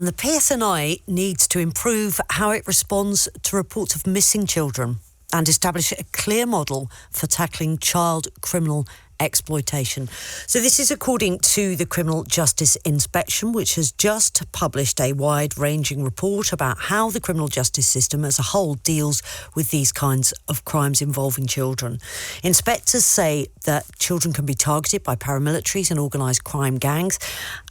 The PSNI needs to improve how it responds to reports of missing children and establish a clear model for tackling child criminal exploitation. So this is according to the Criminal Justice Inspection, which has just published a wide-ranging report about how the criminal justice system as a whole deals with these kinds of crimes involving children. Inspectors say that children can be targeted by paramilitaries and organised crime gangs,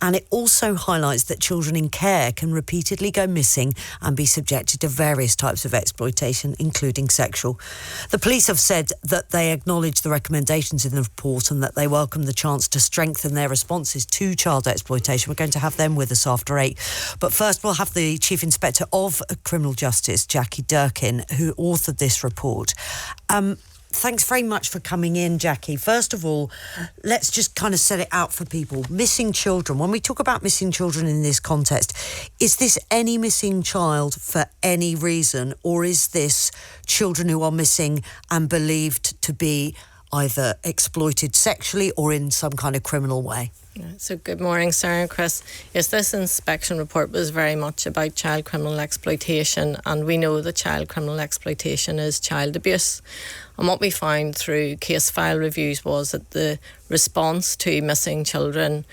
and it also highlights that children in care can repeatedly go missing and be subjected to various types of exploitation, including sexual. The police have said that they acknowledge the recommendations in the report and that they welcome the chance to strengthen their responses to child exploitation. We're going to have them with us after 8. But first we'll have the Chief Inspector of Criminal Justice, Jacqui Durkin, who authored this report. Thanks very much for coming in, Jacqui. First of all, let's just kind of set it out for people. Missing children. When we talk about missing children in this context, is this any missing child for any reason, or is this children who are missing and believed to be either exploited sexually or in some kind of criminal way? So good morning, Sarah and Chris. Yes, this inspection report was very much about child criminal exploitation, and we know that child criminal exploitation is child abuse. And what we found through case file reviews was that the response to missing children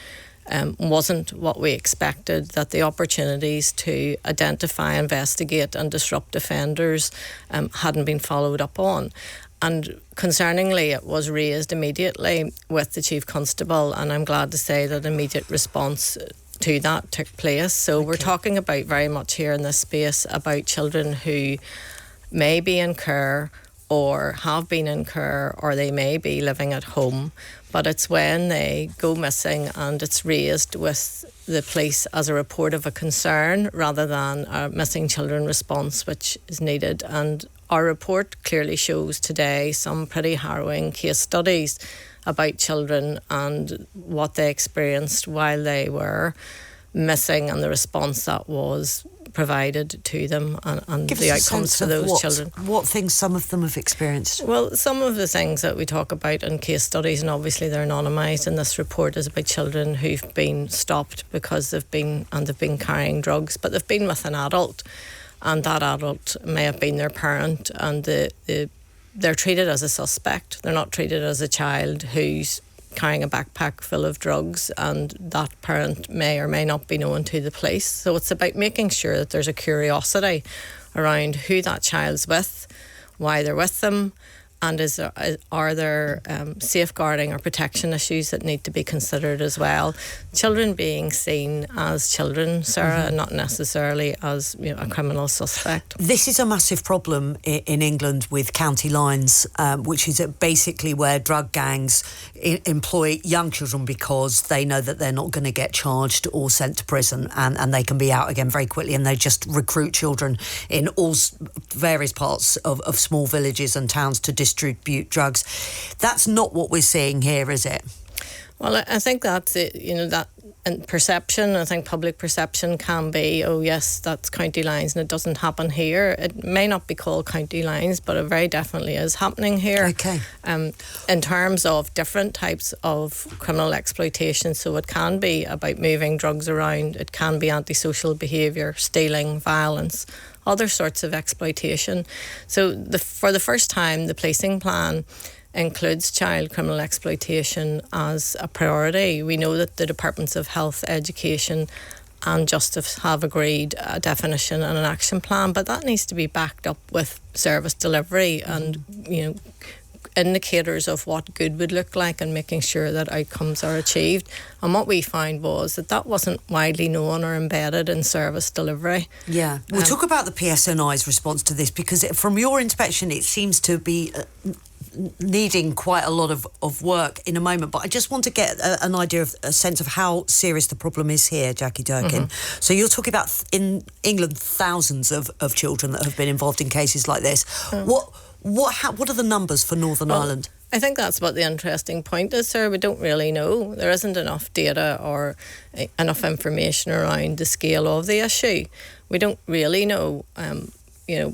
wasn't what we expected, that the opportunities to identify, investigate and disrupt offenders hadn't been followed up on. And concerningly, it was raised immediately with the Chief Constable, and I'm glad to say that immediate response to that took place. So We're talking about very much here in this space about children who may be in care or have been in care, or they may be living at home, but it's when they go missing and it's raised with the police as a report of a concern rather than a missing children response which is needed. And our report clearly shows today some pretty harrowing case studies about children and what they experienced while they were missing and the response that was provided to them and the outcomes for those children. What things some of them have experienced? Well, some of the things that we talk about in case studies, and obviously they're anonymised in this report, is about children who've been stopped because they've been carrying drugs, but they've been with an adult, and that adult may have been their parent, and they're treated as a suspect. They're not treated as a child who's carrying a backpack full of drugs, and that parent may or may not be known to the police. So it's about making sure that there's a curiosity around who that child's with, why they're with them, and are there safeguarding or protection issues that need to be considered as well. Children being seen as children, Sarah, and not necessarily as a criminal suspect. This is a massive problem in England with county lines, which is basically where drug gangs employ young children because they know that they're not going to get charged or sent to prison, and they can be out again very quickly, and they just recruit children in all various parts of small villages and towns to distribute drugs. That's not what we're seeing here, is it? Well, I think that's it, that in perception, I think public perception can be, oh yes, that's county lines and it doesn't happen here. It may not be called county lines, but it very definitely is happening here. Okay. In terms of different types of criminal exploitation, so it can be about moving drugs around, it can be antisocial behaviour, stealing, violence, other sorts of exploitation. So for the first time, the policing plan includes child criminal exploitation as a priority. We know that the Departments of Health, Education and Justice have agreed a definition and an action plan, but that needs to be backed up with service delivery and indicators of what good would look like and making sure that outcomes are achieved. And what we found was that wasn't widely known or embedded in service delivery. Yeah. We'll talk about the PSNI's response to this, because from your inspection it seems to be needing quite a lot of work in a moment, but I just want to get an idea of a sense of how serious the problem is here, Jacqui Durkin. So you're talking about in England thousands of children that have been involved in cases like this. What are the numbers for Northern Ireland? I think that's what the interesting point is, sir. We don't really know. There isn't enough data or enough information around the scale of the issue. We don't really know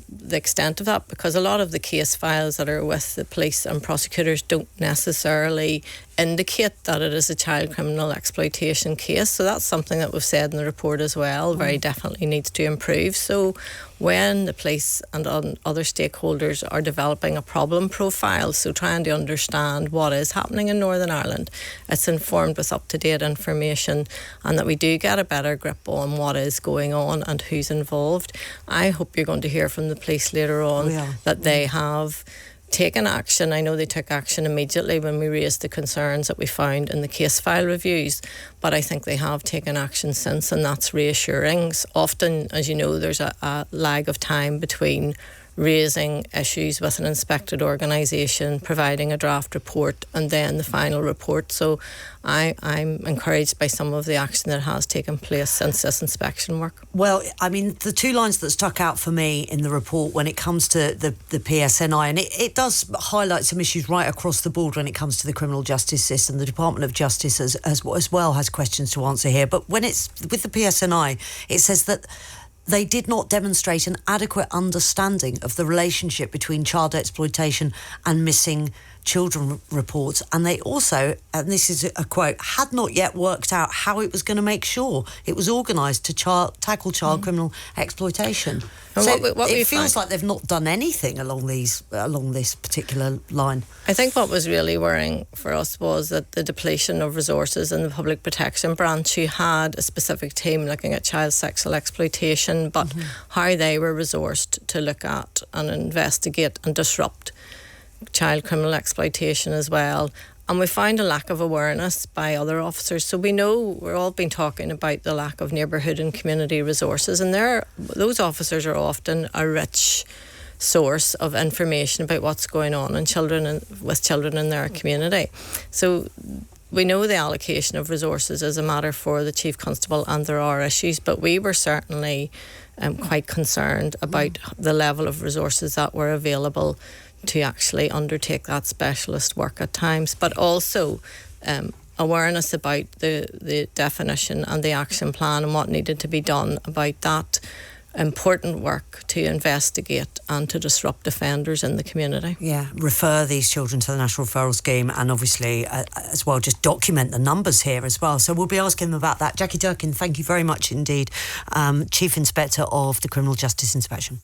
the extent of that, because a lot of the case files that are with the police and prosecutors don't necessarily indicate that it is a child criminal exploitation case. So that's something that we've said in the report as well, very definitely needs to improve. So when the police and other stakeholders are developing a problem profile, so trying to understand what is happening in Northern Ireland, it's informed with up-to-date information, and that we do get a better grip on what is going on and who's involved. I hope you're going to hear from the police later on that they have taken action. I know they took action immediately when we raised the concerns that we found in the case file reviews, but I think they have taken action since, and that's reassuring. Often, as you know, there's a lag of time between raising issues with an inspected organisation, providing a draft report, and then the final report. So I'm encouraged by some of the action that has taken place since this inspection work. Well, I mean, the two lines that stuck out for me in the report when it comes to the PSNI, and it does highlight some issues right across the board when it comes to the criminal justice system. The Department of Justice as well has questions to answer here. But when it's with the PSNI, it says that they did not demonstrate an adequate understanding of the relationship between child exploitation and missing children reports. And they also, and this is a quote, had not yet worked out how it was going to make sure it was organised to tackle child criminal exploitation. And so what it feels like they've not done anything along this particular line. I think what was really worrying for us was that the depletion of resources in the public protection branch, who had a specific team looking at child sexual exploitation, but how they were resourced to look at and investigate and disrupt child criminal exploitation as well. And we found a lack of awareness by other officers. So we know we're all been talking about the lack of neighbourhood and community resources, and those officers are often a rich source of information about what's going on with children in their community. So we know the allocation of resources is a matter for the Chief Constable, and there are issues, but we were certainly quite concerned about the level of resources that were available to actually undertake that specialist work at times, but also awareness about the definition and the action plan and what needed to be done about that important work to investigate and to disrupt offenders in the community. Yeah, refer these children to the National Referral Scheme, and obviously as well just document the numbers here as well. So we'll be asking them about that. Jacqui Durkin, thank you very much indeed, Chief Inspector of the Criminal Justice Inspection.